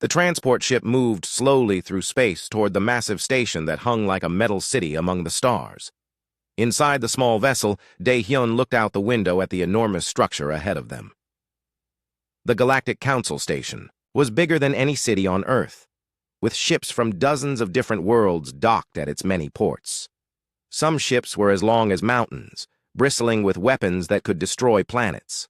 The transport ship moved slowly through space toward the massive station that hung like a metal city among the stars. Inside the small vessel, Dae-hyun looked out the window at the enormous structure ahead of them. The Galactic Council Station was bigger than any city on Earth, with ships from dozens of different worlds docked at its many ports. Some ships were as long as mountains, bristling with weapons that could destroy planets.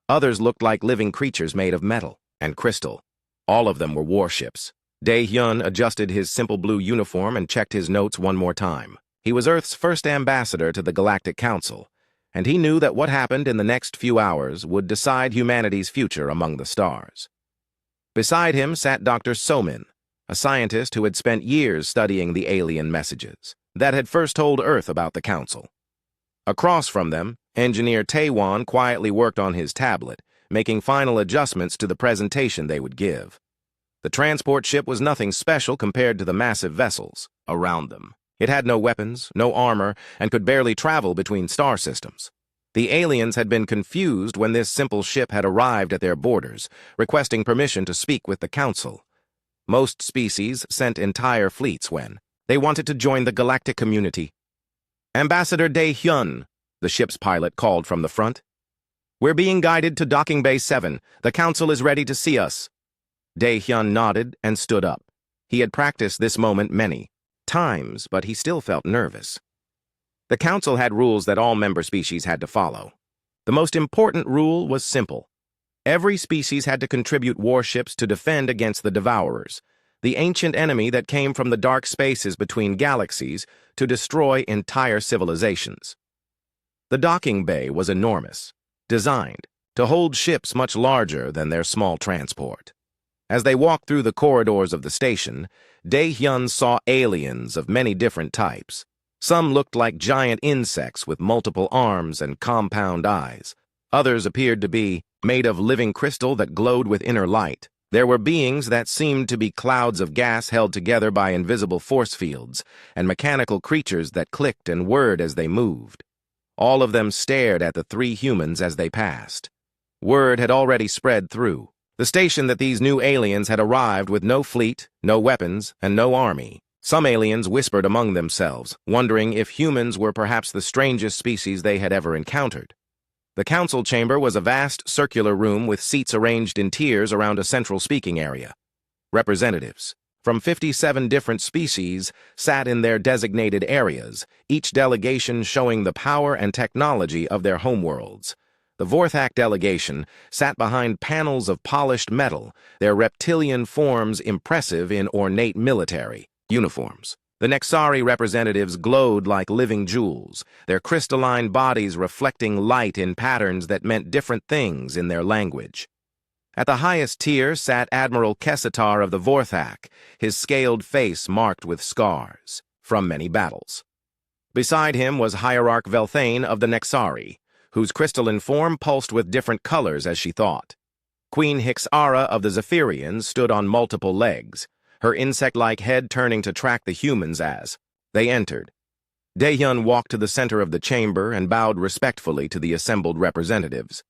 Others looked like living creatures made of metal and crystal. All of them were warships. Dae-hyun adjusted his simple blue uniform and checked his notes one more time. He was Earth's first ambassador to the Galactic Council, and he knew that what happened in the next few hours would decide humanity's future among the stars. Beside him sat Dr. Somin, a scientist who had spent years studying the alien messages that had first told Earth about the Council. Across from them, Engineer Taewon quietly worked on his tablet, making final adjustments to the presentation they would give. The transport ship was nothing special compared to the massive vessels around them. It had no weapons, no armor, and could barely travel between star systems. The aliens had been confused when this simple ship had arrived at their borders, requesting permission to speak with the Council. Most species sent entire fleets when they wanted to join the galactic community. "Ambassador Dae-hyun," the ship's pilot called from the front. "We're being guided to Docking Bay 7. The Council is ready to see us." Dae-hyun nodded and stood up. He had practiced this moment many times, but he still felt nervous. The Council had rules that all member species had to follow. The most important rule was simple. Every species had to contribute warships to defend against the Devourers, the ancient enemy that came from the dark spaces between galaxies to destroy entire civilizations. The docking bay was enormous, designed to hold ships much larger than their small transport. As they walked through the corridors of the station, Dae-hyun saw aliens of many different types. Some looked like giant insects with multiple arms and compound eyes. Others appeared to be made of living crystal that glowed with inner light. There were beings that seemed to be clouds of gas held together by invisible force fields, and mechanical creatures that clicked and whirred as they moved. All of them stared at the three humans as they passed. Word had already spread through the station that these new aliens had arrived with no fleet, no weapons, and no army. Some aliens whispered among themselves, wondering if humans were perhaps the strangest species they had ever encountered. The council chamber was a vast circular room with seats arranged in tiers around a central speaking area. Representatives from 57 different species sat in their designated areas, each delegation showing the power and technology of their homeworlds. The Vorthak delegation sat behind panels of polished metal, their reptilian forms impressive in ornate military uniforms. The Nexari representatives glowed like living jewels, their crystalline bodies reflecting light in patterns that meant different things in their language. At the highest tier sat Admiral Kessatar of the Vorthak, his scaled face marked with scars from many battles. Beside him was Hierarch Velthane of the Nexari, whose crystalline form pulsed with different colors as she thought. Queen Hixara of the Zephyrians stood on multiple legs, her insect-like head turning to track the humans as they entered. Dae-hyun walked to the center of the chamber and bowed respectfully to the assembled representatives.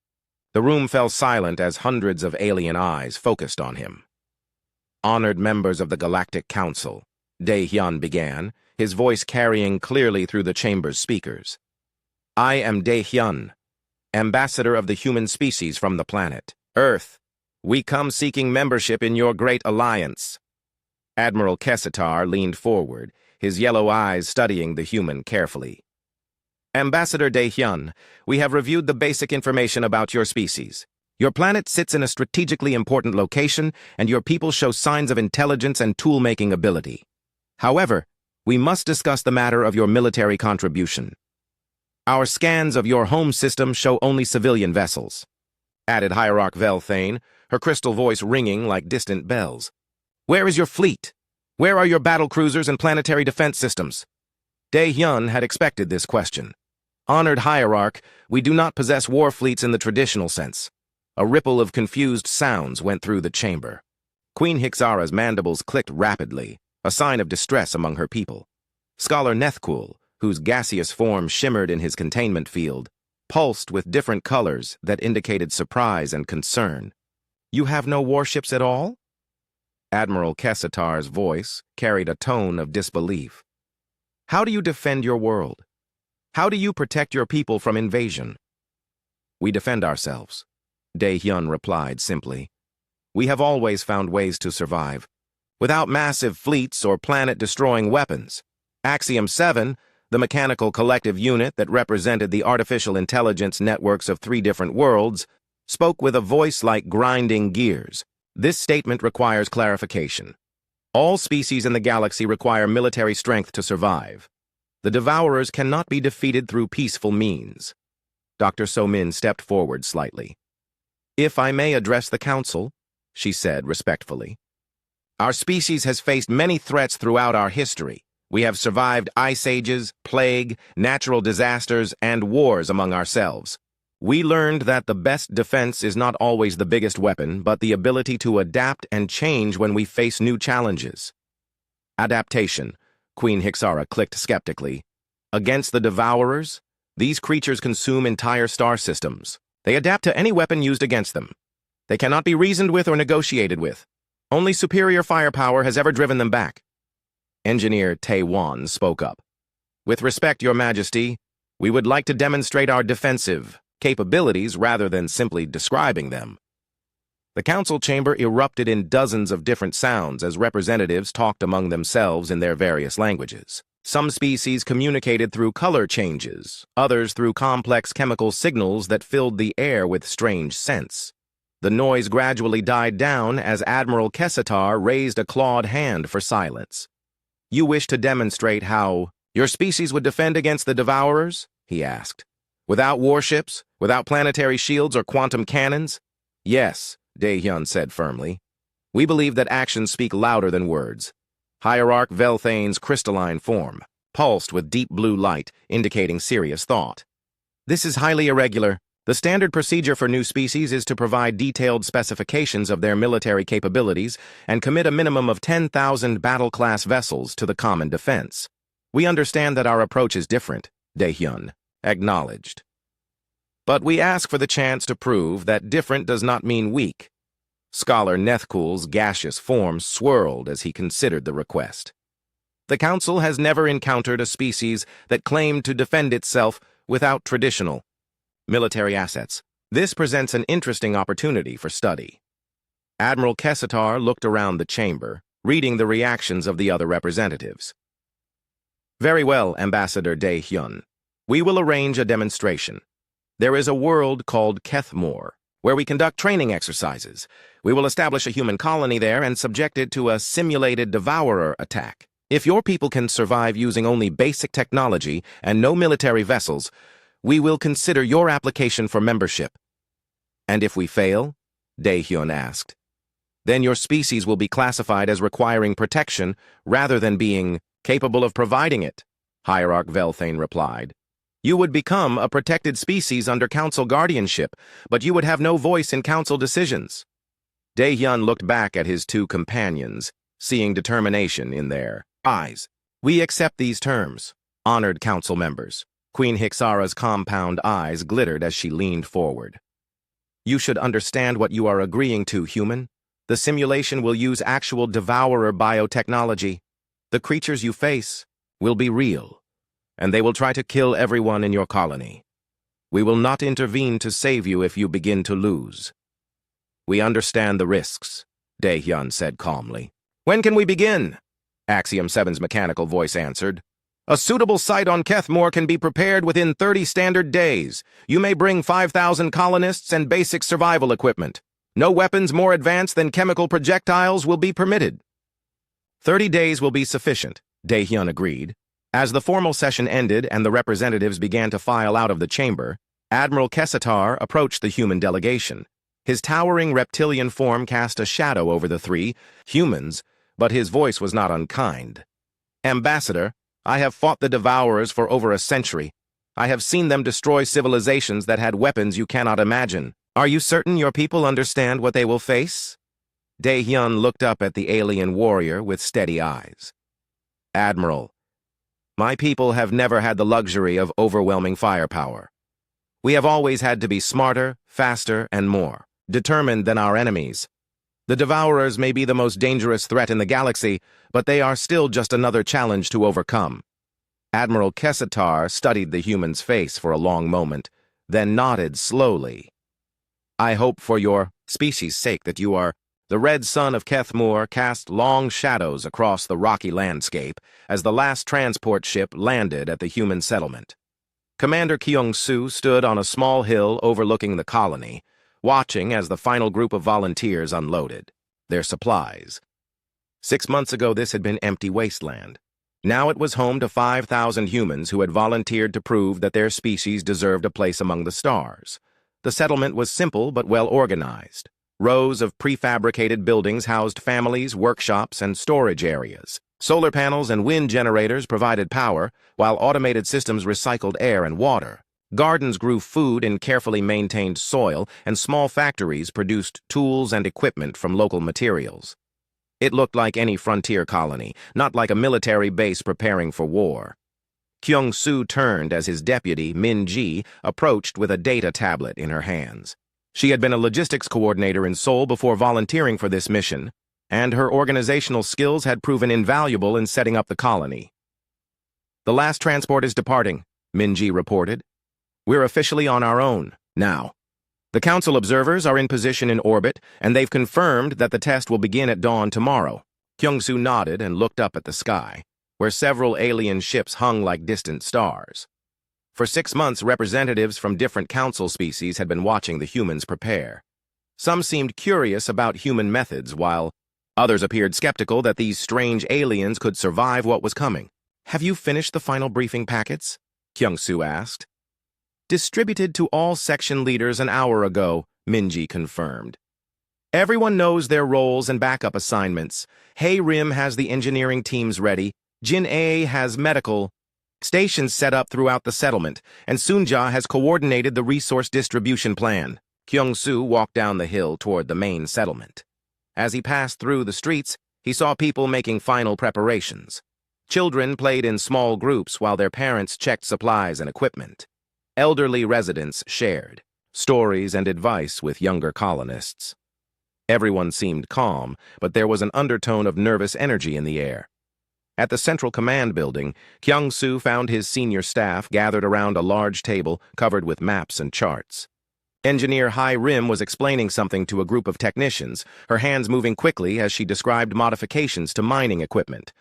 The room fell silent as hundreds of alien eyes focused on him. "Honored members of the Galactic Council," Dae-hyun began, his voice carrying clearly through the chamber's speakers. "I am Dae-hyun, ambassador of the human species from the planet Earth. We come seeking membership in your great alliance." Admiral Kessatar leaned forward, his yellow eyes studying the human carefully. "Ambassador Dae-hyun, we have reviewed the basic information about your species. Your planet sits in a strategically important location, and your people show signs of intelligence and tool-making ability. However, we must discuss the matter of your military contribution. Our scans of your home system show only civilian vessels," added Hierarch Velthane, her crystal voice ringing like distant bells. "Where is your fleet? Where are your battlecruisers and planetary defense systems?" Dae-hyun had expected this question. "Honored Hierarch, we do not possess war fleets in the traditional sense." A ripple of confused sounds went through the chamber. Queen Hixara's mandibles clicked rapidly, a sign of distress among her people. Scholar Nethkul, whose gaseous form shimmered in his containment field, pulsed with different colors that indicated surprise and concern. "You have no warships at all?" Admiral Kessatar's voice carried a tone of disbelief. How do you defend your world? How do you protect your people from invasion? We defend ourselves, Dae-hyun replied simply. We have always found ways to survive, without massive fleets or planet-destroying weapons. Axiom 7, the mechanical collective unit that represented the artificial intelligence networks of 3 different worlds, spoke with a voice like grinding gears. This statement requires clarification. All species in the galaxy require military strength to survive. The Devourers cannot be defeated through peaceful means. Dr. So-min stepped forward slightly. If I may address the Council, she said respectfully. Our species has faced many threats throughout our history. We have survived ice ages, plague, natural disasters, and wars among ourselves. We learned that the best defense is not always the biggest weapon, but the ability to adapt and change when we face new challenges. Adaptation, Queen Hixara clicked skeptically. Against the Devourers, these creatures consume entire star systems. They adapt to any weapon used against them. They cannot be reasoned with or negotiated with. Only superior firepower has ever driven them back. Engineer Tae-won spoke up. With respect, Your Majesty, we would like to demonstrate our defensive capabilities rather than simply describing them. The council chamber erupted in dozens of different sounds as representatives talked among themselves in their various languages. Some species communicated through color changes, others through complex chemical signals that filled the air with strange scents. The noise gradually died down as Admiral Kessatar raised a clawed hand for silence. You wish to demonstrate how your species would defend against the Devourers? He asked. Without warships, without planetary shields or quantum cannons? Yes, Dae-hyun said firmly. We believe that actions speak louder than words. Hierarch Velthane's crystalline form, pulsed with deep blue light, indicating serious thought. This is highly irregular. The standard procedure for new species is to provide detailed specifications of their military capabilities and commit a minimum of 10,000 battle-class vessels to the common defense. We understand that our approach is different, Dae-hyun acknowledged. But we ask for the chance to prove that different does not mean weak. Scholar Nethkul's gaseous form swirled as he considered the request. The Council has never encountered a species that claimed to defend itself without traditional military assets. This presents an interesting opportunity for study. Admiral Kessatar looked around the chamber, reading the reactions of the other representatives. Very well, Ambassador Dae-hyun. We will arrange a demonstration. There is a world called Kethmore, where we conduct training exercises. We will establish a human colony there and subject it to a simulated devourer attack. If your people can survive using only basic technology and no military vessels, we will consider your application for membership. And if we fail? Dae-hyun asked. Then your species will be classified as requiring protection rather than being capable of providing it, Hierarch Velthane replied. You would become a protected species under Council guardianship, but you would have no voice in Council decisions. Dae-hyun looked back at his 2 companions, seeing determination in their eyes. We accept these terms, honored Council members. Queen Hixara's compound eyes glittered as she leaned forward. You should understand what you are agreeing to, human. The simulation will use actual devourer biotechnology. The creatures you face will be real, and they will try to kill everyone in your colony. We will not intervene to save you if you begin to lose. We understand the risks, Dae-hyun said calmly. When can we begin? Axiom 7's mechanical voice answered. A suitable site on Kethmore can be prepared within 30 standard days. You may bring 5,000 colonists and basic survival equipment. No weapons more advanced than chemical projectiles will be permitted. 30 days will be sufficient, Dae-hyun agreed. As the formal session ended and the representatives began to file out of the chamber, Admiral Kessatar approached the human delegation. His towering reptilian form cast a shadow over the 3 humans, but his voice was not unkind. Ambassador, I have fought the Devourers for over a century. I have seen them destroy civilizations that had weapons you cannot imagine. Are you certain your people understand what they will face? Dae-hyun looked up at the alien warrior with steady eyes. Admiral, my people have never had the luxury of overwhelming firepower. We have always had to be smarter, faster, and more determined than our enemies. The Devourers may be the most dangerous threat in the galaxy, but they are still just another challenge to overcome. Admiral Kessatar studied the human's face for a long moment, then nodded slowly. I hope for your species' sake that you are... The red sun of Kethmur cast long shadows across the rocky landscape as the last transport ship landed at the human settlement. Commander Kyung-soo stood on a small hill overlooking the colony, watching as the final group of volunteers unloaded their supplies. 6 months ago, this had been empty wasteland. Now it was home to 5,000 humans who had volunteered to prove that their species deserved a place among the stars. The settlement was simple but well organized. Rows of prefabricated buildings housed families, workshops, and storage areas. Solar panels and wind generators provided power, while automated systems recycled air and water. Gardens grew food in carefully maintained soil, and small factories produced tools and equipment from local materials. It looked like any frontier colony, not like a military base preparing for war. Kyung-soo turned as his deputy, Min-ji, approached with a data tablet in her hands. She had been a logistics coordinator in Seoul before volunteering for this mission, and her organizational skills had proven invaluable in setting up the colony. The last transport is departing, Min-ji reported. We're officially on our own now. The Council observers are in position in orbit, and they've confirmed that the test will begin at dawn tomorrow. Kyung-soo nodded and looked up at the sky, where several alien ships hung like distant stars. For 6 months, representatives from different council species had been watching the humans prepare. Some seemed curious about human methods, while others appeared skeptical that these strange aliens could survive what was coming. Have you finished the final briefing packets? Kyung-soo asked. Distributed to all section leaders an hour ago, Min-ji confirmed. Everyone knows their roles and backup assignments. Rim has the engineering teams ready. Jin-A has medical stations set up throughout the settlement, and Sunja has coordinated the resource distribution plan. Kyung-soo walked down the hill toward the main settlement. As he passed through the streets, he saw people making final preparations. Children played in small groups while their parents checked supplies and equipment. Elderly residents shared stories and advice with younger colonists. Everyone seemed calm, but there was an undertone of nervous energy in the air. At the Central Command building, Kyung-soo found his senior staff gathered around a large table covered with maps and charts. Engineer Rim was explaining something to a group of technicians, her hands moving quickly as she described modifications to mining equipment.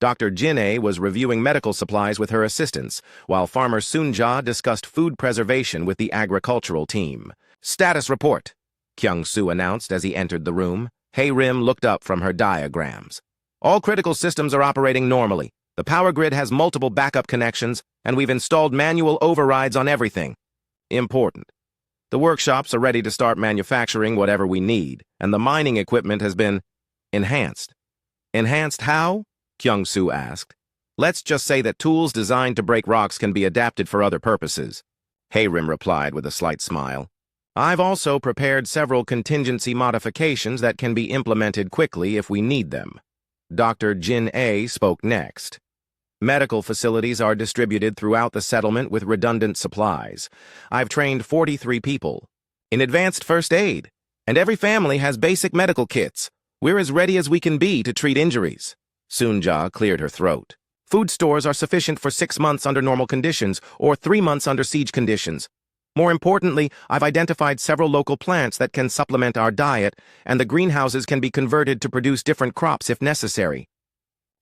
Dr. Jin-A was reviewing medical supplies with her assistants, while Farmer Sunja discussed food preservation with the agricultural team. Status report, Kyung-soo announced as he entered the room. Rim looked up from her diagrams. All critical systems are operating normally. The power grid has multiple backup connections, and we've installed manual overrides on everything. Important. The workshops are ready to start manufacturing whatever we need, and the mining equipment has been enhanced. Enhanced how? Kyung-soo asked. Let's just say that tools designed to break rocks can be adapted for other purposes. Rim replied with a slight smile. I've also prepared several contingency modifications that can be implemented quickly if we need them. Dr. Jin-A spoke next. Medical facilities are distributed throughout the settlement with redundant supplies. I've trained 43 people in advanced first aid, and every family has basic medical kits. We're as ready as we can be to treat injuries. Sunja cleared her throat. Food stores are sufficient for 6 months under normal conditions, or 3 months under siege conditions. More importantly, I've identified several local plants that can supplement our diet, and the greenhouses can be converted to produce different crops if necessary.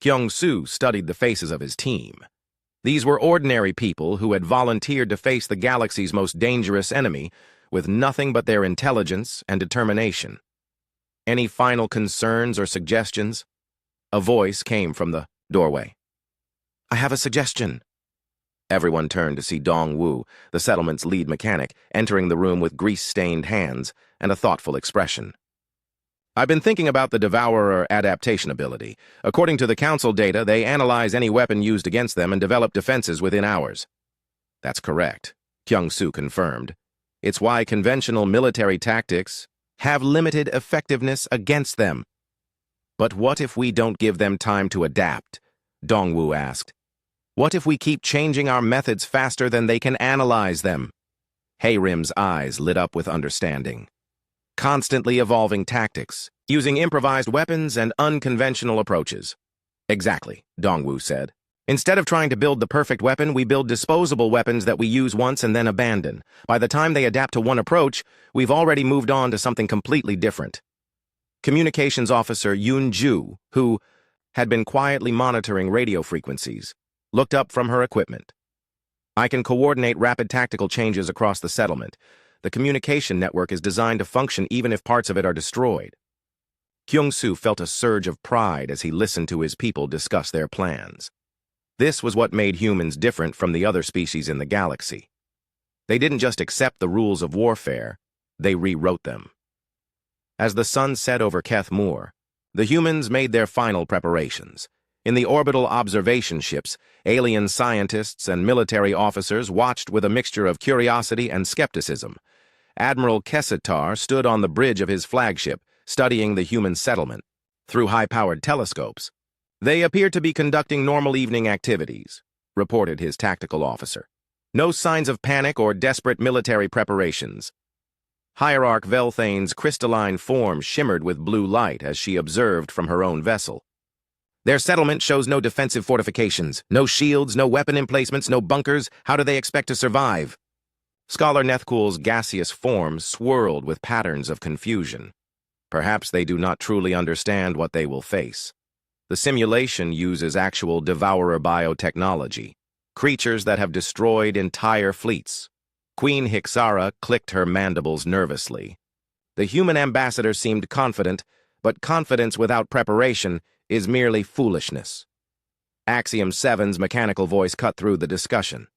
Kyung-soo studied the faces of his team. These were ordinary people who had volunteered to face the galaxy's most dangerous enemy with nothing but their intelligence and determination. Any final concerns or suggestions? A voice came from the doorway. I have a suggestion. Everyone turned to see Dong-woo, the settlement's lead mechanic, entering the room with grease-stained hands and a thoughtful expression. I've been thinking about the Devourer adaptation ability. According to the Council data, they analyze any weapon used against them and develop defenses within hours. That's correct, Kyung-soo confirmed. It's why conventional military tactics have limited effectiveness against them. But what if we don't give them time to adapt? Dong-woo asked. What if we keep changing our methods faster than they can analyze them? Rim's eyes lit up with understanding. Constantly evolving tactics, using improvised weapons and unconventional approaches. Exactly, Dongwu said. Instead of trying to build the perfect weapon, we build disposable weapons that we use once and then abandon. By the time they adapt to one approach, we've already moved on to something completely different. Communications Officer Yun Ju, who had been quietly monitoring radio frequencies, looked up from her equipment. I can coordinate rapid tactical changes across the settlement. The communication network is designed to function even if parts of it are destroyed. Kyung-soo felt a surge of pride as he listened to his people discuss their plans. This was what made humans different from the other species in the galaxy. They didn't just accept the rules of warfare, they rewrote them. As the sun set over Keth Moor, the humans made their final preparations. In the orbital observation ships, alien scientists and military officers watched with a mixture of curiosity and skepticism. Admiral Kessitar stood on the bridge of his flagship, studying the human settlement. Through high-powered telescopes, they appeared to be conducting normal evening activities, reported his tactical officer. No signs of panic or desperate military preparations. Hierarch Velthane's crystalline form shimmered with blue light as she observed from her own vessel. Their settlement shows no defensive fortifications, no shields, no weapon emplacements, no bunkers. How do they expect to survive? Scholar Nethkul's gaseous form swirled with patterns of confusion. Perhaps they do not truly understand what they will face. The simulation uses actual devourer biotechnology, creatures that have destroyed entire fleets. Queen Hixara clicked her mandibles nervously. The human ambassador seemed confident, but confidence without preparation is merely foolishness. Axiom 7's mechanical voice cut through the discussion.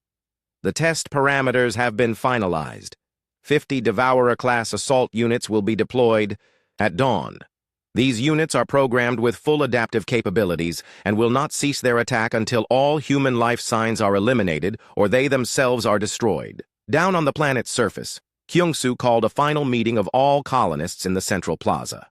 The test parameters have been finalized. 50 Devourer-class assault units will be deployed at dawn. These units are programmed with full adaptive capabilities and will not cease their attack until all human life signs are eliminated or they themselves are destroyed. Down on the planet's surface, Kyung-soo called a final meeting of all colonists in the central plaza.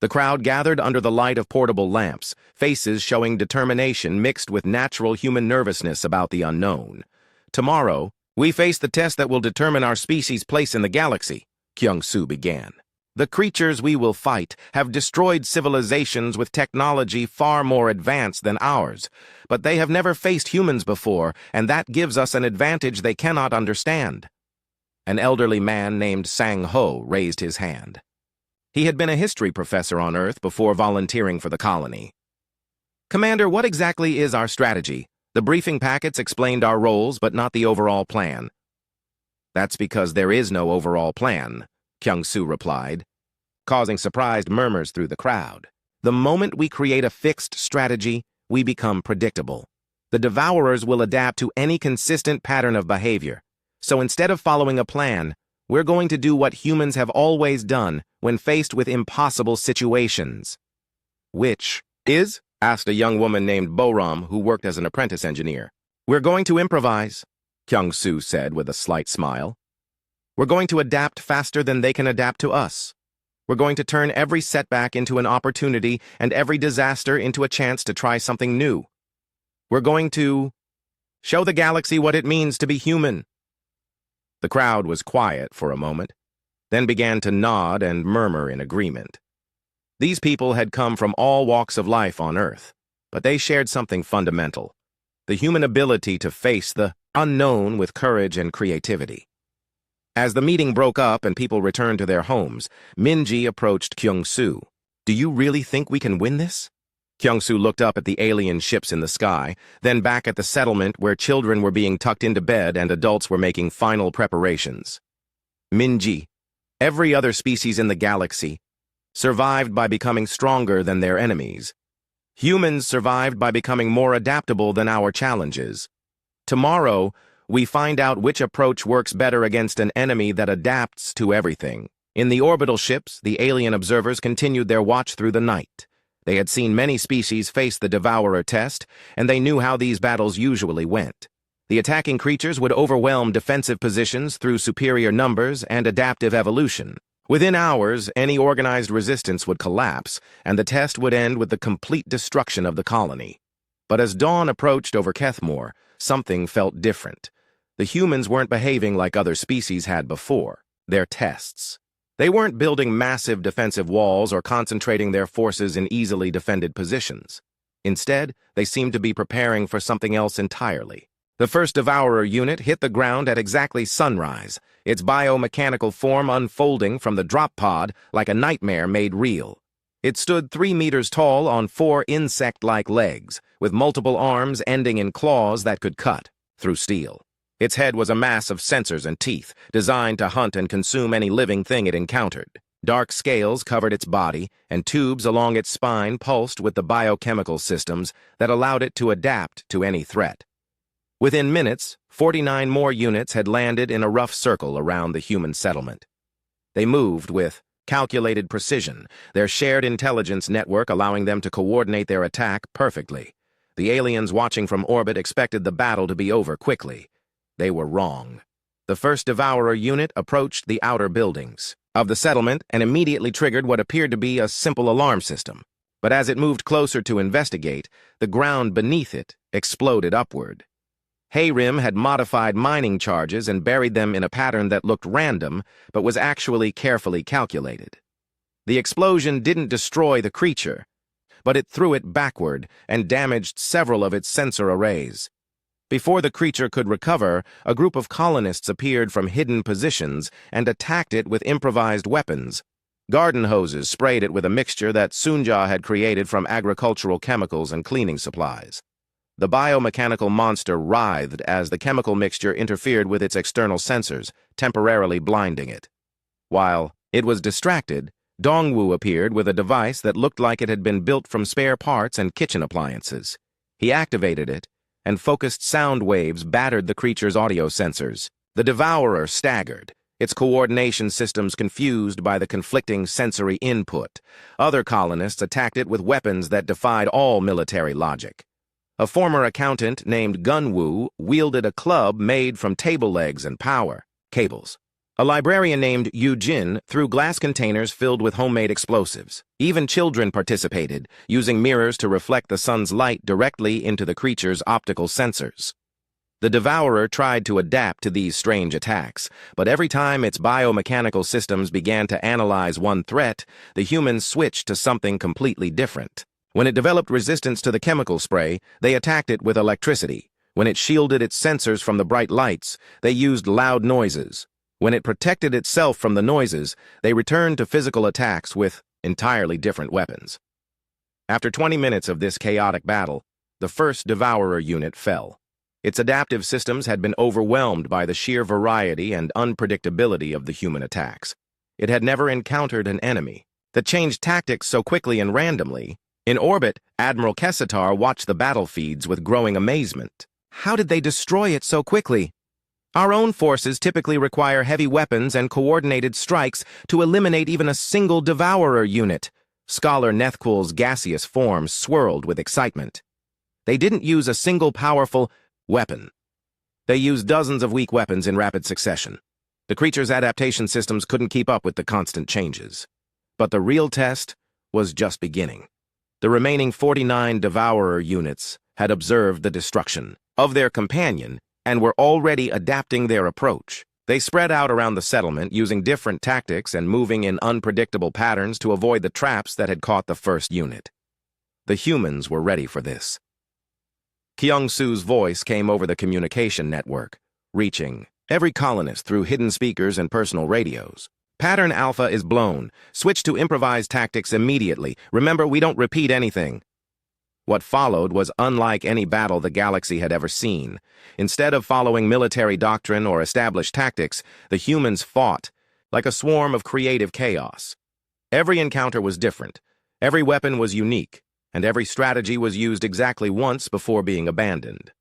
The crowd gathered under the light of portable lamps, faces showing determination mixed with natural human nervousness about the unknown. Tomorrow, we face the test that will determine our species' place in the galaxy, Kyung-soo began. The creatures we will fight have destroyed civilizations with technology far more advanced than ours, but they have never faced humans before, and that gives us an advantage they cannot understand. An elderly man named Sang-ho raised his hand. He had been a history professor on Earth before volunteering for the colony. Commander, what exactly is our strategy? The briefing packets explained our roles, but not the overall plan. That's because there is no overall plan, Kyung-soo replied, causing surprised murmurs through the crowd. The moment we create a fixed strategy, we become predictable. The Devourers will adapt to any consistent pattern of behavior. So instead of following a plan, we're going to do what humans have always done when faced with impossible situations. Which is? Asked a young woman named Boram who worked as an apprentice engineer. We're going to improvise, Kyung-soo said with a slight smile. We're going to adapt faster than they can adapt to us. We're going to turn every setback into an opportunity and every disaster into a chance to try something new. We're going to show the galaxy what it means to be human. The crowd was quiet for a moment, then began to nod and murmur in agreement. These people had come from all walks of life on Earth, but they shared something fundamental: the human ability to face the unknown with courage and creativity. As the meeting broke up and people returned to their homes, Minji approached Kyung-soo. Do you really think we can win this? Kyung-soo looked up at the alien ships in the sky, then back at the settlement where children were being tucked into bed and adults were making final preparations. Minji, every other species in the galaxy, survived by becoming stronger than their enemies. Humans survived by becoming more adaptable than our challenges. Tomorrow, we find out which approach works better against an enemy that adapts to everything. In the orbital ships, the alien observers continued their watch through the night. They had seen many species face the Devourer test, and they knew how these battles usually went. The attacking creatures would overwhelm defensive positions through superior numbers and adaptive evolution. Within hours, any organized resistance would collapse, and the test would end with the complete destruction of the colony. But as dawn approached over Kethmore, something felt different. The humans weren't behaving like other species had before. Their tests. They weren't building massive defensive walls or concentrating their forces in easily defended positions. Instead, they seemed to be preparing for something else entirely. The first Devourer unit hit the ground at exactly sunrise, its biomechanical form unfolding from the drop pod like a nightmare made real. It stood 3 meters tall on 4 insect-like legs, with multiple arms ending in claws that could cut through steel. Its head was a mass of sensors and teeth, designed to hunt and consume any living thing it encountered. Dark scales covered its body, and tubes along its spine pulsed with the biochemical systems that allowed it to adapt to any threat. Within minutes, 49 more units had landed in a rough circle around the human settlement. They moved with calculated precision, their shared intelligence network allowing them to coordinate their attack perfectly. The aliens watching from orbit expected the battle to be over quickly. They were wrong. The first Devourer unit approached the outer buildings of the settlement and immediately triggered what appeared to be a simple alarm system. But as it moved closer to investigate, the ground beneath it exploded upward. Hayrim had modified mining charges and buried them in a pattern that looked random, but was actually carefully calculated. The explosion didn't destroy the creature, but it threw it backward and damaged several of its sensor arrays. Before the creature could recover, a group of colonists appeared from hidden positions and attacked it with improvised weapons. Garden hoses sprayed it with a mixture that Sunja had created from agricultural chemicals and cleaning supplies. The biomechanical monster writhed as the chemical mixture interfered with its external sensors, temporarily blinding it. While it was distracted, Dongwu appeared with a device that looked like it had been built from spare parts and kitchen appliances. He activated it, and focused sound waves battered the creature's audio sensors. The Devourer staggered, its coordination systems confused by the conflicting sensory input. Other colonists attacked it with weapons that defied all military logic. A former accountant named Gunwu wielded a club made from table legs and power cables. A librarian named Yu Jin threw glass containers filled with homemade explosives. Even children participated, using mirrors to reflect the sun's light directly into the creature's optical sensors. The Devourer tried to adapt to these strange attacks, but every time its biomechanical systems began to analyze one threat, the humans switched to something completely different. When it developed resistance to the chemical spray, they attacked it with electricity. When it shielded its sensors from the bright lights, they used loud noises. When it protected itself from the noises, they returned to physical attacks with entirely different weapons. After 20 minutes of this chaotic battle, the first Devourer unit fell. Its adaptive systems had been overwhelmed by the sheer variety and unpredictability of the human attacks. It had never encountered an enemy that changed tactics so quickly and randomly. In orbit, Admiral Kessatar watched the battle feeds with growing amazement. How did they destroy it so quickly? Our own forces typically require heavy weapons and coordinated strikes to eliminate even a single Devourer unit. Scholar Nethkul's gaseous form swirled with excitement. They didn't use a single powerful weapon. They used dozens of weak weapons in rapid succession. The creature's adaptation systems couldn't keep up with the constant changes. But the real test was just beginning. The remaining 49 Devourer units had observed the destruction of their companion and were already adapting their approach. They spread out around the settlement using different tactics and moving in unpredictable patterns to avoid the traps that had caught the first unit. The humans were ready for this. Kyung-Soo's voice came over the communication network, reaching every colonist through hidden speakers and personal radios. Pattern Alpha is blown. Switch to improvised tactics immediately. Remember, we don't repeat anything. What followed was unlike any battle the galaxy had ever seen. Instead of following military doctrine or established tactics, the humans fought like a swarm of creative chaos. Every encounter was different, every weapon was unique, and every strategy was used exactly once before being abandoned.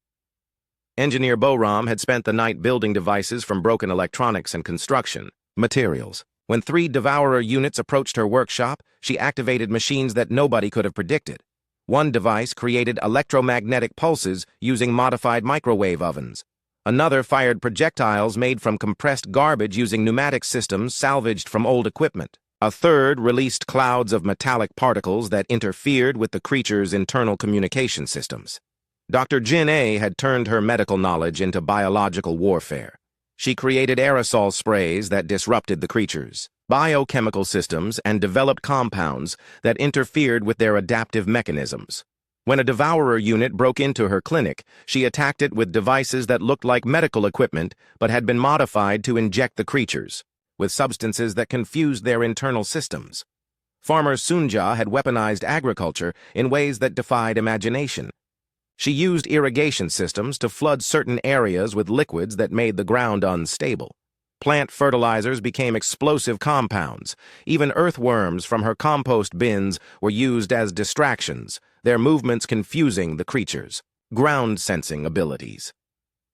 Engineer Boram had spent the night building devices from broken electronics and construction materials. When 3 Devourer units approached her workshop, she activated machines that nobody could have predicted. One device created electromagnetic pulses using modified microwave ovens. Another fired projectiles made from compressed garbage using pneumatic systems salvaged from old equipment. A third released clouds of metallic particles that interfered with the creature's internal communication systems. Dr. Jin A had turned her medical knowledge into biological warfare. She created aerosol sprays that disrupted the creatures, biochemical systems, and developed compounds that interfered with their adaptive mechanisms. When a devourer unit broke into her clinic, she attacked it with devices that looked like medical equipment but had been modified to inject the creatures, with substances that confused their internal systems. Farmer Sunja had weaponized agriculture in ways that defied imagination. She used irrigation systems to flood certain areas with liquids that made the ground unstable. Plant fertilizers became explosive compounds. Even earthworms from her compost bins were used as distractions, their movements confusing the creatures' ground-sensing abilities.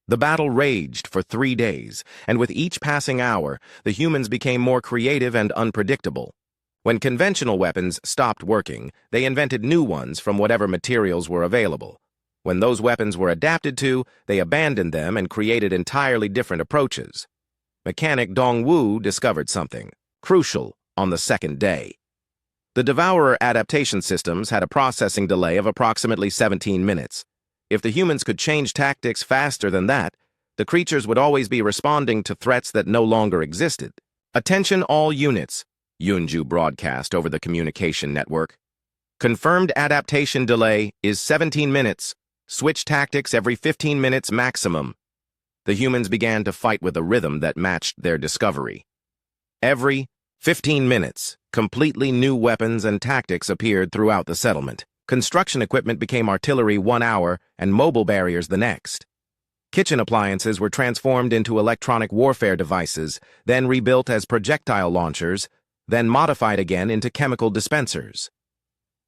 The battle raged for 3 days, and with each passing hour, the humans became more creative and unpredictable. When conventional weapons stopped working, they invented new ones from whatever materials were available. When those weapons were adapted to, they abandoned them and created entirely different approaches. Mechanic Dongwu discovered something crucial on the second day. The Devourer adaptation systems had a processing delay of approximately 17 minutes. If the humans could change tactics faster than that, the creatures would always be responding to threats that no longer existed. "Attention all units," Yunju broadcast over the communication network. "Confirmed adaptation delay is 17 minutes. Switch tactics every 15 minutes maximum." The humans began to fight with a rhythm that matched their discovery. Every 15 minutes, completely new weapons and tactics appeared throughout the settlement. Construction equipment became artillery 1 hour and mobile barriers the next. Kitchen appliances were transformed into electronic warfare devices, then rebuilt as projectile launchers, then modified again into chemical dispensers.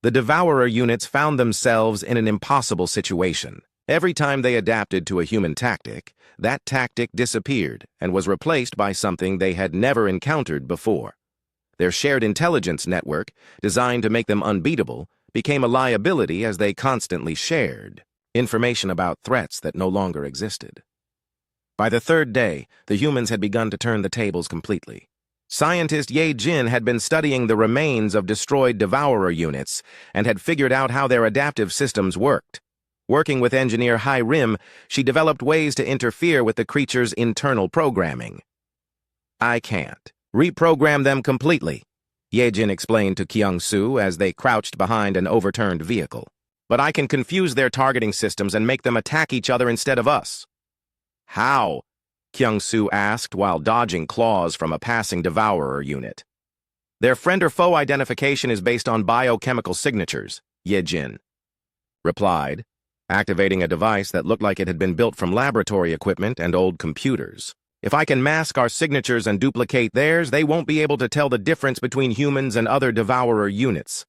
The Devourer units found themselves in an impossible situation. Every time they adapted to a human tactic, that tactic disappeared and was replaced by something they had never encountered before. Their shared intelligence network, designed to make them unbeatable, became a liability as they constantly shared information about threats that no longer existed. By the third day, the humans had begun to turn the tables completely. Scientist Ye Jin had been studying the remains of destroyed Devourer units and had figured out how their adaptive systems worked. Working with engineer Hai Rim, she developed ways to interfere with the creature's internal programming. "I can't reprogram them completely," Ye Jin explained to Kyung-soo as they crouched behind an overturned vehicle. "But I can confuse their targeting systems and make them attack each other instead of us." "How?" Kyung-soo asked while dodging claws from a passing Devourer unit. "Their friend or foe identification is based on biochemical signatures," Ye Jin replied, activating a device that looked like it had been built from laboratory equipment and old computers. "If I can mask our signatures and duplicate theirs, they won't be able to tell the difference between humans and other Devourer units."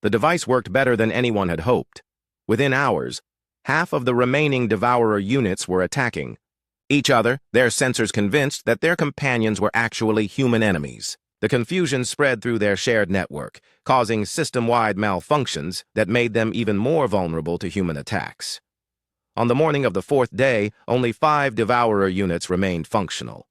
The device worked better than anyone had hoped. Within hours, half of the remaining Devourer units were attacking each other, their sensors convinced that their companions were actually human enemies. The confusion spread through their shared network, causing system-wide malfunctions that made them even more vulnerable to human attacks. On the morning of the fourth day, only 5 Devourer units remained functional.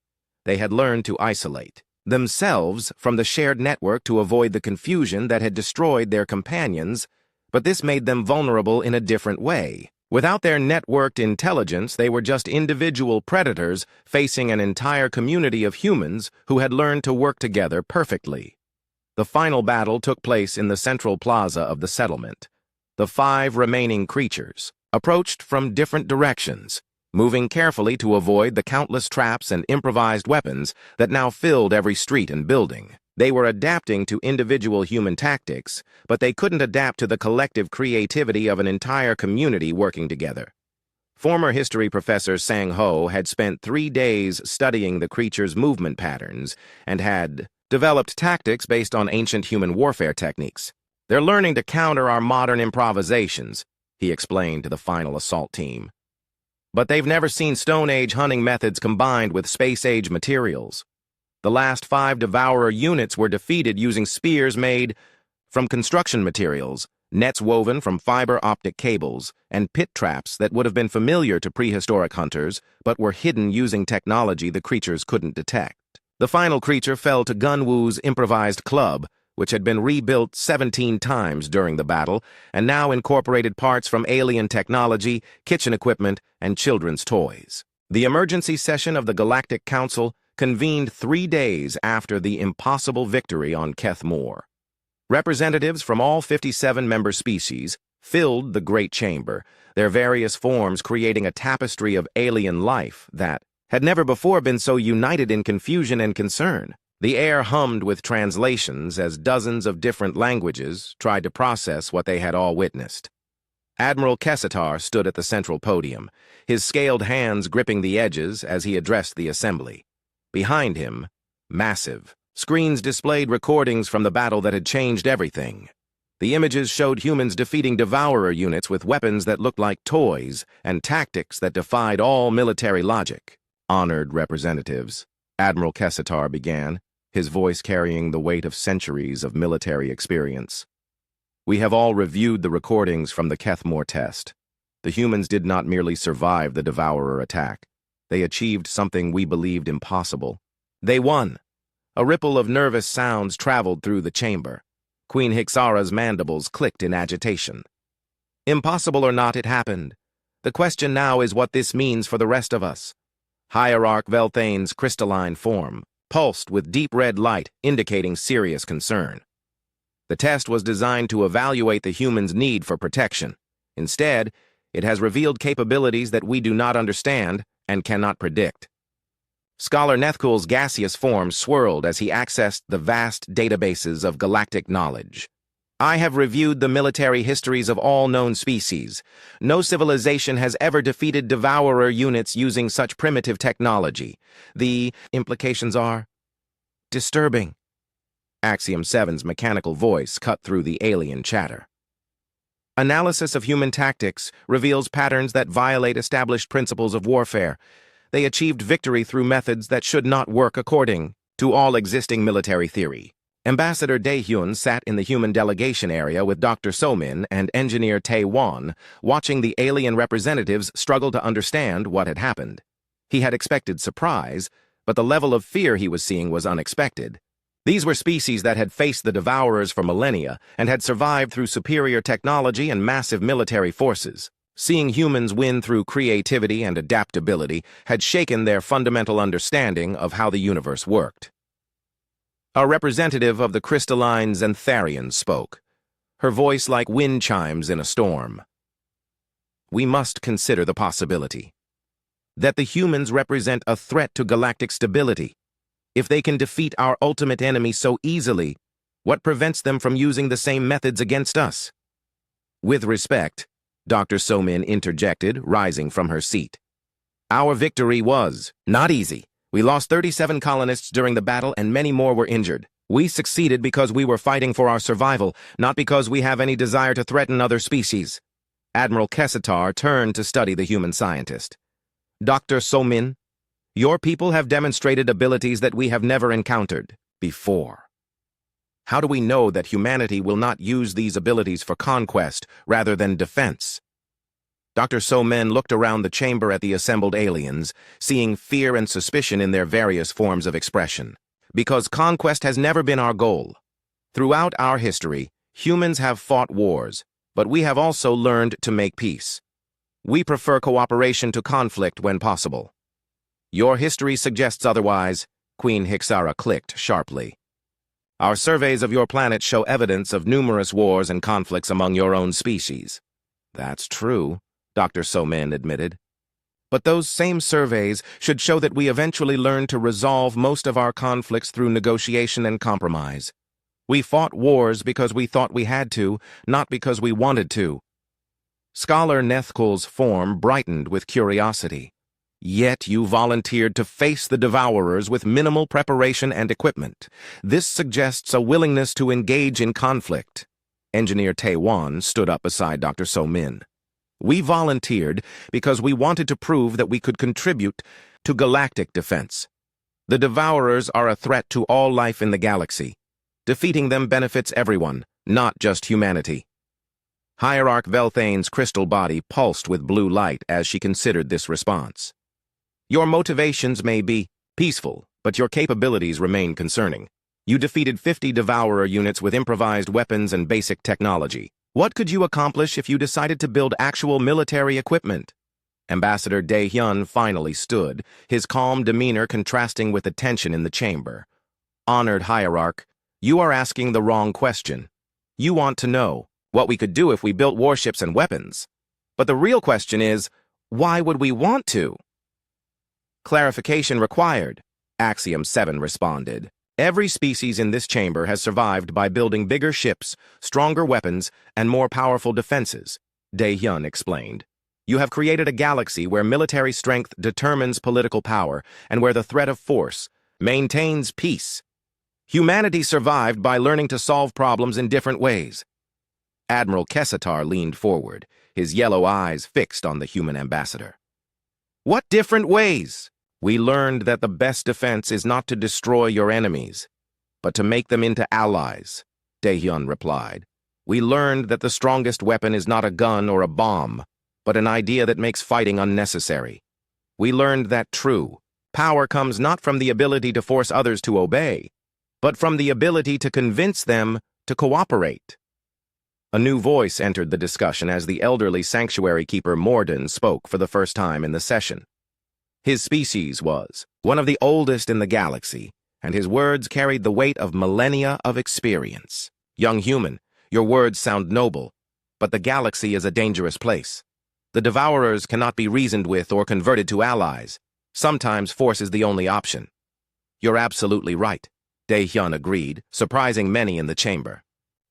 They had learned to isolate themselves from the shared network to avoid the confusion that had destroyed their companions, but this made them vulnerable in a different way. Without their networked intelligence, they were just individual predators facing an entire community of humans who had learned to work together perfectly. The final battle took place in the central plaza of the settlement. The 5 remaining creatures approached from different directions, moving carefully to avoid the countless traps and improvised weapons that now filled every street and building. They were adapting to individual human tactics, but they couldn't adapt to the collective creativity of an entire community working together. Former history professor Sang Ho had spent 3 days studying the creature's movement patterns and had developed tactics based on ancient human warfare techniques. "They're learning to counter our modern improvisations," he explained to the final assault team. "But they've never seen Stone Age hunting methods combined with Space Age materials. The last 5 Devourer units were defeated using spears made from construction materials, nets woven from fiber optic cables, and pit traps that would have been familiar to prehistoric hunters, but were hidden using technology the creatures couldn't detect." The final creature fell to Gunwoo's improvised club, which had been rebuilt 17 times during the battle, and now incorporated parts from alien technology, kitchen equipment, and children's toys. The emergency session of the Galactic Council convened 3 days after the impossible victory on Keth Moor. Representatives from all 57 member species filled the Great Chamber, their various forms creating a tapestry of alien life that had never before been so united in confusion and concern. The air hummed with translations as dozens of different languages tried to process what they had all witnessed. Admiral Kessitar stood at the central podium, his scaled hands gripping the edges as he addressed the assembly. Behind him, massive, screens displayed recordings from the battle that had changed everything. The images showed humans defeating devourer units with weapons that looked like toys and tactics that defied all military logic. Honored representatives, Admiral Kessitar began, his voice carrying the weight of centuries of military experience. We have all reviewed the recordings from the Keth Moor test. The humans did not merely survive the devourer attack. They achieved something we believed impossible. They won. A ripple of nervous sounds traveled through the chamber. Queen Hixara's mandibles clicked in agitation. Impossible or not, it happened. The question now is what this means for the rest of us. Hierarch Velthane's crystalline form pulsed with deep red light, indicating serious concern. The test was designed to evaluate the human's need for protection. Instead, it has revealed capabilities that we do not understand and cannot predict. Scholar Nethkul's gaseous form swirled as he accessed the vast databases of galactic knowledge. I have reviewed the military histories of all known species. No civilization has ever defeated devourer units using such primitive technology. The implications are disturbing. Axiom 7's mechanical voice cut through the alien chatter. Analysis of human tactics reveals patterns that violate established principles of warfare. They achieved victory through methods that should not work according to all existing military theory. Ambassador Daehyun sat in the human delegation area with Dr. Somin and Engineer Tae-won, watching the alien representatives struggle to understand what had happened. He had expected surprise, but the level of fear he was seeing was unexpected. These were species that had faced the devourers for millennia and had survived through superior technology and massive military forces. Seeing humans win through creativity and adaptability had shaken their fundamental understanding of how the universe worked. A representative of the crystalline Xantharian spoke, her voice like wind chimes in a storm. We must consider the possibility that the humans represent a threat to galactic stability. If they can defeat our ultimate enemy so easily, what prevents them from using the same methods against us? With respect, Dr. Somin interjected, rising from her seat. Our victory was not easy. We lost 37 colonists during the battle and many more were injured. We succeeded because we were fighting for our survival, not because we have any desire to threaten other species. Admiral Kessitar turned to study the human scientist. Dr. Somin, your people have demonstrated abilities that we have never encountered before. How do we know that humanity will not use these abilities for conquest rather than defense? Dr. Somin looked around the chamber at the assembled aliens, seeing fear and suspicion in their various forms of expression. Because conquest has never been our goal. Throughout our history, humans have fought wars, but we have also learned to make peace. We prefer cooperation to conflict when possible. Your history suggests otherwise, Queen Hixara clicked sharply. Our surveys of your planet show evidence of numerous wars and conflicts among your own species. That's true, Dr. Somin admitted. But those same surveys should show that we eventually learned to resolve most of our conflicts through negotiation and compromise. We fought wars because we thought we had to, not because we wanted to. Scholar Nethkul's form brightened with curiosity. Yet you volunteered to face the devourers with minimal preparation and equipment. This suggests a willingness to engage in conflict. Engineer Tae-won stood up beside Dr. Somin. We volunteered because we wanted to prove that we could contribute to galactic defense. The devourers are a threat to all life in the galaxy. Defeating them benefits everyone, not just humanity. Hierarch Velthane's crystal body pulsed with blue light as she considered this response. Your motivations may be peaceful, but your capabilities remain concerning. You defeated 50 devourer units with improvised weapons and basic technology. What could you accomplish if you decided to build actual military equipment? Ambassador Dae-hyun finally stood, his calm demeanor contrasting with the tension in the chamber. Honored Hierarch, you are asking the wrong question. You want to know what we could do if we built warships and weapons. But the real question is, why would we want to? Clarification required, Axiom 7 responded. Every species in this chamber has survived by building bigger ships, stronger weapons, and more powerful defenses, Dae-hyun explained. You have created a galaxy where military strength determines political power and where the threat of force maintains peace. Humanity survived by learning to solve problems in different ways. Admiral Kessatar leaned forward, his yellow eyes fixed on the human ambassador. What different ways? We learned that the best defense is not to destroy your enemies, but to make them into allies, Dae-hyun replied. We learned that the strongest weapon is not a gun or a bomb, but an idea that makes fighting unnecessary. We learned that true power comes not from the ability to force others to obey, but from the ability to convince them to cooperate. A new voice entered the discussion as the elderly sanctuary keeper Morden spoke for the first time in the session. His species was one of the oldest in the galaxy, and his words carried the weight of millennia of experience. Young human, your words sound noble, but the galaxy is a dangerous place. The Devourers cannot be reasoned with or converted to allies. Sometimes force is the only option. You're absolutely right, Dae-hyun agreed, surprising many in the chamber.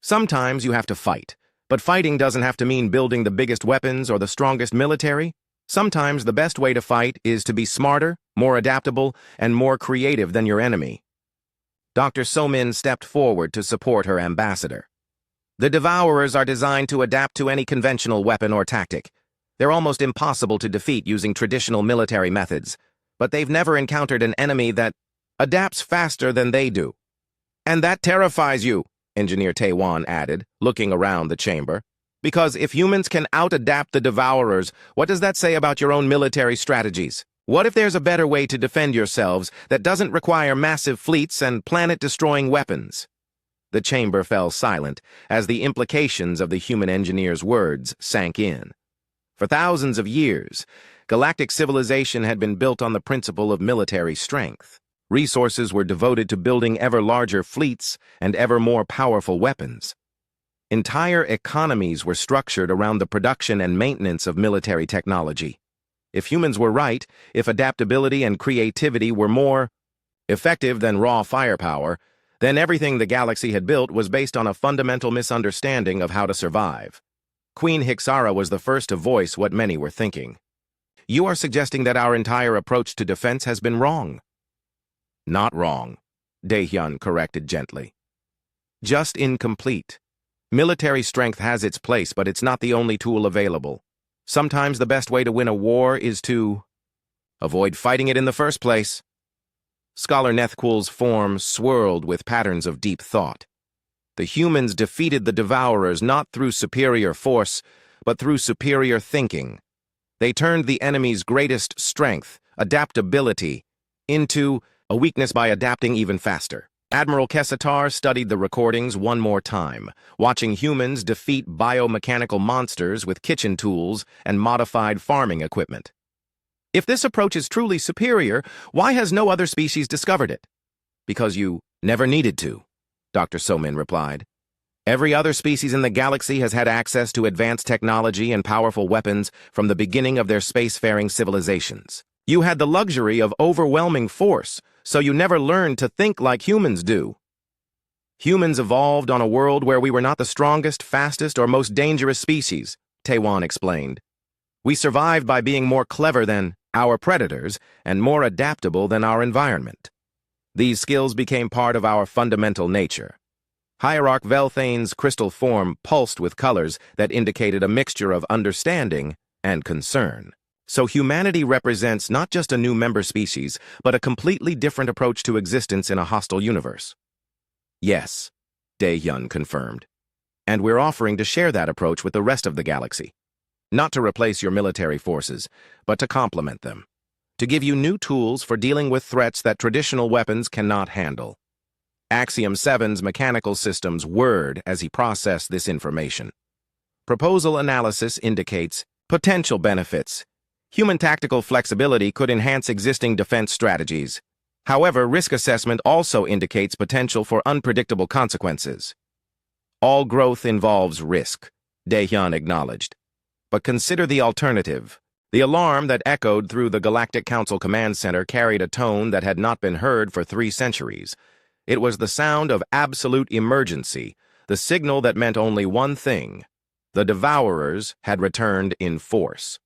Sometimes you have to fight, but fighting doesn't have to mean building the biggest weapons or the strongest military. Sometimes the best way to fight is to be smarter, more adaptable, and more creative than your enemy. Dr. So-min stepped forward to support her ambassador. The Devourers are designed to adapt to any conventional weapon or tactic. They're almost impossible to defeat using traditional military methods, but they've never encountered an enemy that adapts faster than they do. And that terrifies you, Engineer Taewon added, looking around the chamber. Because if humans can out-adapt the Devourers, what does that say about your own military strategies? What if there's a better way to defend yourselves that doesn't require massive fleets and planet-destroying weapons? The chamber fell silent as the implications of the human engineer's words sank in. For thousands of years, galactic civilization had been built on the principle of military strength. Resources were devoted to building ever larger fleets and ever more powerful weapons. Entire economies were structured around the production and maintenance of military technology. If humans were right, if adaptability and creativity were more effective than raw firepower, then everything the galaxy had built was based on a fundamental misunderstanding of how to survive. Queen Hixara was the first to voice what many were thinking. You are suggesting that our entire approach to defense has been wrong. Not wrong, Dae-hyun corrected gently. Just incomplete. Military strength has its place, but it's not the only tool available. Sometimes the best way to win a war is to avoid fighting it in the first place. Scholar Nethkul's form swirled with patterns of deep thought. The humans defeated the Devourers not through superior force, but through superior thinking. They turned the enemy's greatest strength, adaptability, into a weakness by adapting even faster. Admiral Kessatar studied the recordings one more time, watching humans defeat biomechanical monsters with kitchen tools and modified farming equipment. If this approach is truly superior, why has no other species discovered it? Because you never needed to, Dr. So-min replied. Every other species in the galaxy has had access to advanced technology and powerful weapons from the beginning of their spacefaring civilizations. You had the luxury of overwhelming force, so you never learned to think like humans do. Humans evolved on a world where we were not the strongest, fastest, or most dangerous species, Taewon explained. We survived by being more clever than our predators and more adaptable than our environment. These skills became part of our fundamental nature. Hierarch Velthane's crystal form pulsed with colors that indicated a mixture of understanding and concern. So humanity represents not just a new member species, but a completely different approach to existence in a hostile universe. Yes, Dae-hyun confirmed. And we're offering to share that approach with the rest of the galaxy. Not to replace your military forces, but to complement them. To give you new tools for dealing with threats that traditional weapons cannot handle. Axiom 7's mechanical systems whirred as he processed this information. Proposal analysis indicates potential benefits. Human tactical flexibility could enhance existing defense strategies. However, risk assessment also indicates potential for unpredictable consequences. All growth involves risk, Daehyun acknowledged. But consider the alternative. The alarm that echoed through the Galactic Council Command Center carried a tone that had not been heard for 3 centuries. It was the sound of absolute emergency, the signal that meant only one thing. The Devourers had returned in force.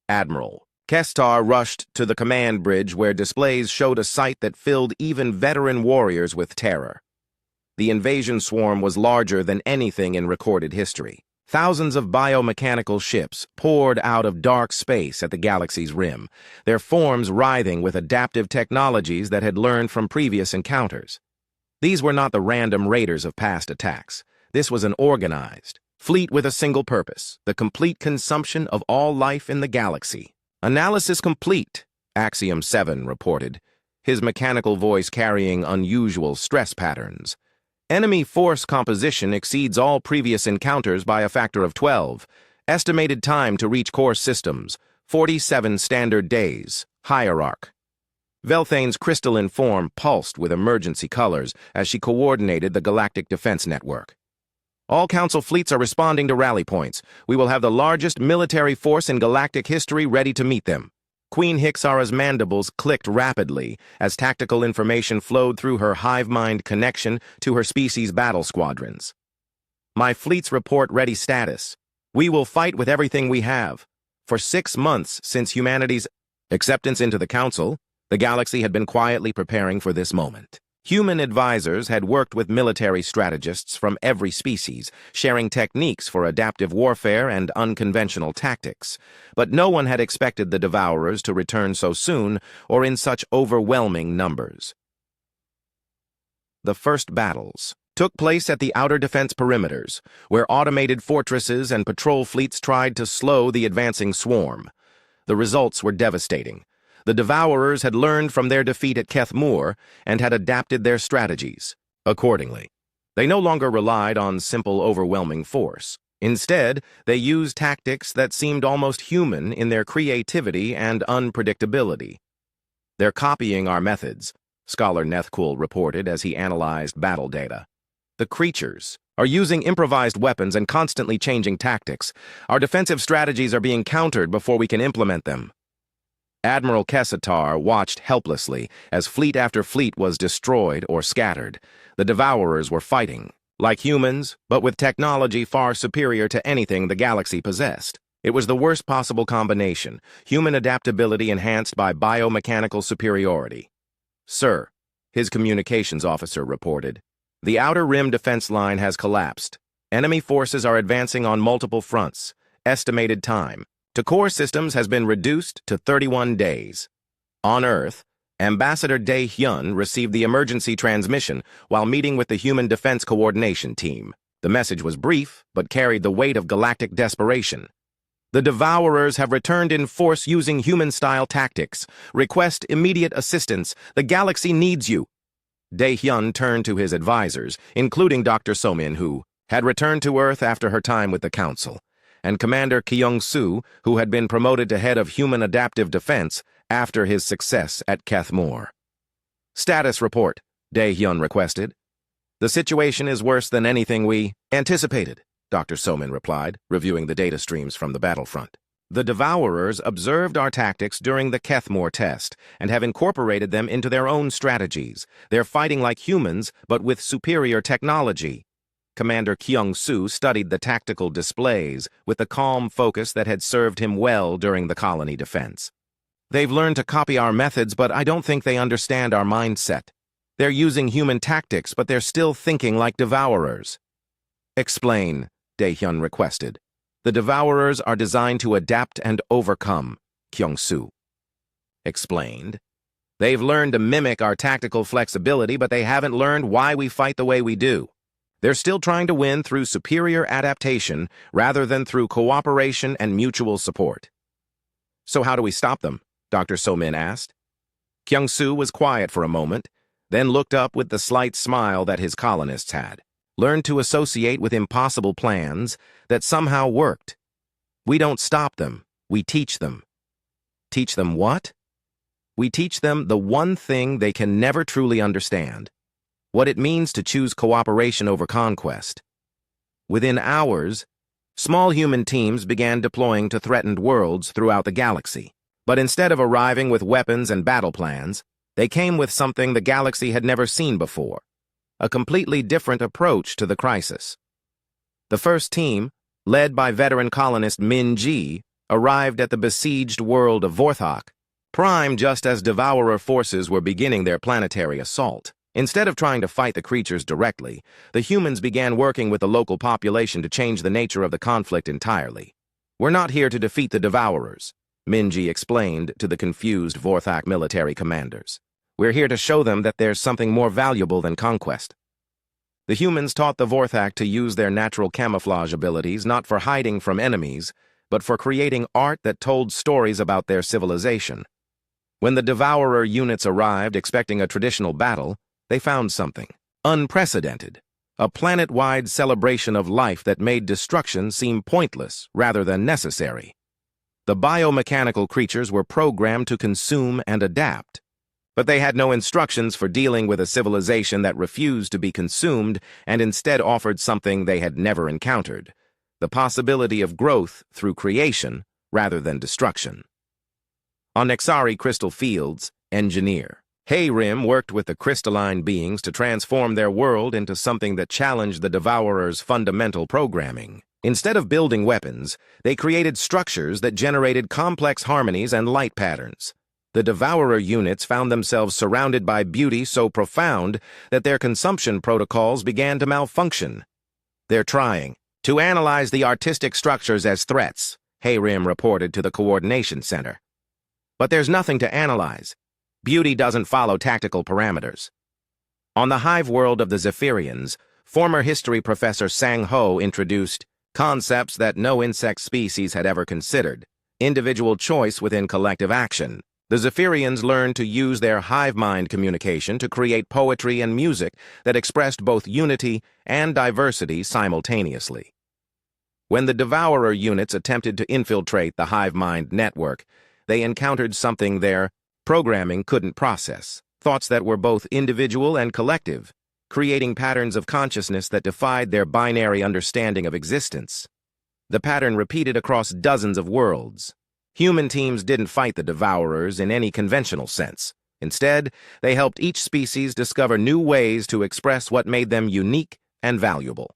Admiral Kestar rushed to the command bridge where displays showed a sight that filled even veteran warriors with terror. The invasion swarm was larger than anything in recorded history. Thousands of biomechanical ships poured out of dark space at the galaxy's rim, their forms writhing with adaptive technologies that had learned from previous encounters. These were not the random raiders of past attacks. This was an organized fleet with a single purpose, the complete consumption of all life in the galaxy. Analysis complete, Axiom 7 reported, his mechanical voice carrying unusual stress patterns. Enemy force composition exceeds all previous encounters by a factor of 12. Estimated time to reach core systems, 47 standard days. Hierarch. Velthane's crystalline form pulsed with emergency colors as she coordinated the Galactic Defense Network. All Council fleets are responding to rally points. We will have the largest military force in galactic history ready to meet them. Queen Hixara's mandibles clicked rapidly as tactical information flowed through her hive mind connection to her species' battle squadrons. My fleets report ready status. We will fight with everything we have. For 6 months since humanity's acceptance into the Council, the galaxy had been quietly preparing for this moment. Human advisors had worked with military strategists from every species, sharing techniques for adaptive warfare and unconventional tactics. But no one had expected the Devourers to return so soon or in such overwhelming numbers. The first battles took place at the outer defense perimeters, where automated fortresses and patrol fleets tried to slow the advancing swarm. The results were devastating. The Devourers had learned from their defeat at Keth Moor and had adapted their strategies accordingly. They no longer relied on simple, overwhelming force. Instead, they used tactics that seemed almost human in their creativity and unpredictability. They're copying our methods, Scholar Nethkul reported as he analyzed battle data. The creatures are using improvised weapons and constantly changing tactics. Our defensive strategies are being countered before we can implement them. Admiral Kessatar watched helplessly as fleet after fleet was destroyed or scattered. The Devourers were fighting, like humans, but with technology far superior to anything the galaxy possessed. It was the worst possible combination, human adaptability enhanced by biomechanical superiority. Sir, his communications officer reported, the outer rim defense line has collapsed. Enemy forces are advancing on multiple fronts. Estimated time to core systems has been reduced to 31 days. On Earth, Ambassador Dae-hyun received the emergency transmission while meeting with the Human Defense Coordination Team. The message was brief, but carried the weight of galactic desperation. The Devourers have returned in force using human-style tactics. Request immediate assistance. The galaxy needs you. Dae-hyun turned to his advisors, including Dr. Somin, who had returned to Earth after her time with the Council, and Commander Kyung-soo, who had been promoted to head of Human Adaptive Defense after his success at Keth Moor. Status report, Dae-hyun requested. The situation is worse than anything we anticipated, Dr. Somin replied, reviewing the data streams from the battlefront. The Devourers observed our tactics during the Keth Moor test and have incorporated them into their own strategies. They're fighting like humans, but with superior technology. Commander Kyung-soo studied the tactical displays with the calm focus that had served him well during the colony defense. They've learned to copy our methods, but I don't think they understand our mindset. They're using human tactics, but they're still thinking like Devourers. Explain, Dae-hyun requested. The Devourers are designed to adapt and overcome, Kyung-soo explained. They've learned to mimic our tactical flexibility, but they haven't learned why we fight the way we do. They're still trying to win through superior adaptation rather than through cooperation and mutual support. So how do we stop them? Dr. Somin asked. Kyung-soo was quiet for a moment, then looked up with the slight smile that his colonists had. Learned to associate with impossible plans that somehow worked. We don't stop them, we teach them. Teach them what? We teach them the one thing they can never truly understand: what it means to choose cooperation over conquest. Within hours, small human teams began deploying to threatened worlds throughout the galaxy. But instead of arriving with weapons and battle plans, they came with something the galaxy had never seen before: a completely different approach to the crisis. The first team, led by veteran colonist Min-Ji, arrived at the besieged world of Vorthok, primed just as Devourer forces were beginning their planetary assault. Instead of trying to fight the creatures directly, the humans began working with the local population to change the nature of the conflict entirely. "We're not here to defeat the Devourers," Min-Ji explained to the confused Vorthok military commanders. "We're here to show them that there's something more valuable than conquest." The humans taught the Vorthok to use their natural camouflage abilities not for hiding from enemies, but for creating art that told stories about their civilization. When the Devourer units arrived expecting a traditional battle, they found something unprecedented: a planet-wide celebration of life that made destruction seem pointless rather than necessary. The biomechanical creatures were programmed to consume and adapt, but they had no instructions for dealing with a civilization that refused to be consumed and instead offered something they had never encountered: the possibility of growth through creation rather than destruction. On Nexari Crystal Fields, engineer Hayrim worked with the crystalline beings to transform their world into something that challenged the Devourer's fundamental programming. Instead of building weapons, they created structures that generated complex harmonies and light patterns. The Devourer units found themselves surrounded by beauty so profound that their consumption protocols began to malfunction. "They're trying to analyze the artistic structures as threats," Hayrim reported to the Coordination Center. "But there's nothing to analyze. Beauty doesn't follow tactical parameters." On the hive world of the Zephyrians, former history professor Sang Ho introduced concepts that no insect species had ever considered: individual choice within collective action. The Zephyrians learned to use their hive mind communication to create poetry and music that expressed both unity and diversity simultaneously. When the Devourer units attempted to infiltrate the hive mind network, they encountered something their programming couldn't process: thoughts that were both individual and collective, creating patterns of consciousness that defied their binary understanding of existence. The pattern repeated across dozens of worlds. Human teams didn't fight the Devourers in any conventional sense. Instead, they helped each species discover new ways to express what made them unique and valuable.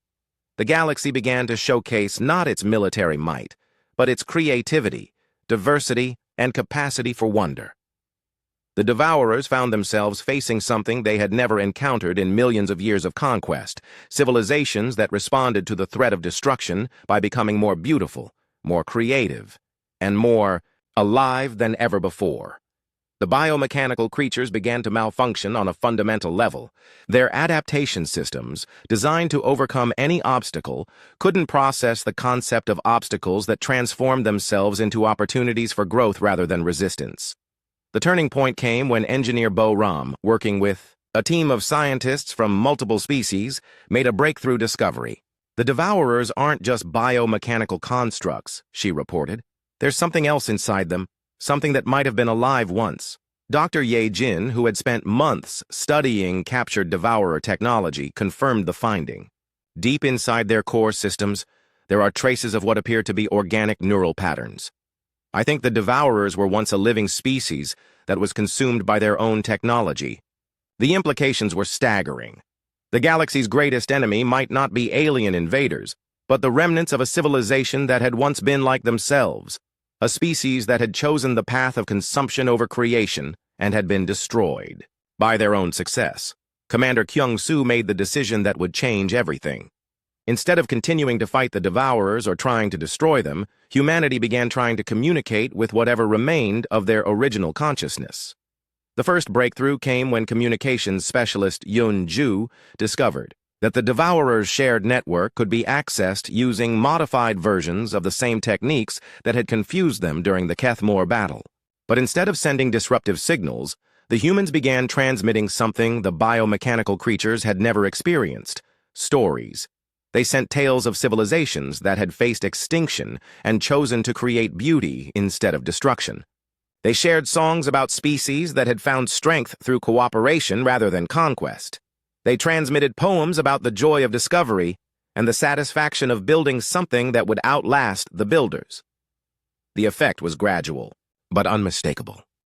The galaxy began to showcase not its military might, but its creativity, diversity, and capacity for wonder. The Devourers found themselves facing something they had never encountered in millions of years of conquest: civilizations that responded to the threat of destruction by becoming more beautiful, more creative, and more alive than ever before. The biomechanical creatures began to malfunction on a fundamental level. Their adaptation systems, designed to overcome any obstacle, couldn't process the concept of obstacles that transformed themselves into opportunities for growth rather than resistance. The turning point came when engineer Bo Ram, working with a team of scientists from multiple species, made a breakthrough discovery. "The Devourers aren't just biomechanical constructs," she reported. "There's something else inside them, something that might have been alive once." Dr. Ye Jin, who had spent months studying captured Devourer technology, confirmed the finding. Deep inside their core systems, there are traces of what appear to be organic neural patterns. "I think the Devourers were once a living species that was consumed by their own technology." The implications were staggering. The galaxy's greatest enemy might not be alien invaders, but the remnants of a civilization that had once been like themselves, a species that had chosen the path of consumption over creation and had been destroyed by their own success. Commander Kyung-Soo made the decision that would change everything. Instead of continuing to fight the Devourers or trying to destroy them, humanity began trying to communicate with whatever remained of their original consciousness. The first breakthrough came when communications specialist Yun Ju discovered that the Devourers' shared network could be accessed using modified versions of the same techniques that had confused them during the Kethmore battle. But instead of sending disruptive signals, the humans began transmitting something the biomechanical creatures had never experienced: stories. They sent tales of civilizations that had faced extinction and chosen to create beauty instead of destruction. They shared songs about species that had found strength through cooperation rather than conquest. They transmitted poems about the joy of discovery and the satisfaction of building something that would outlast the builders. The effect was gradual, but unmistakable.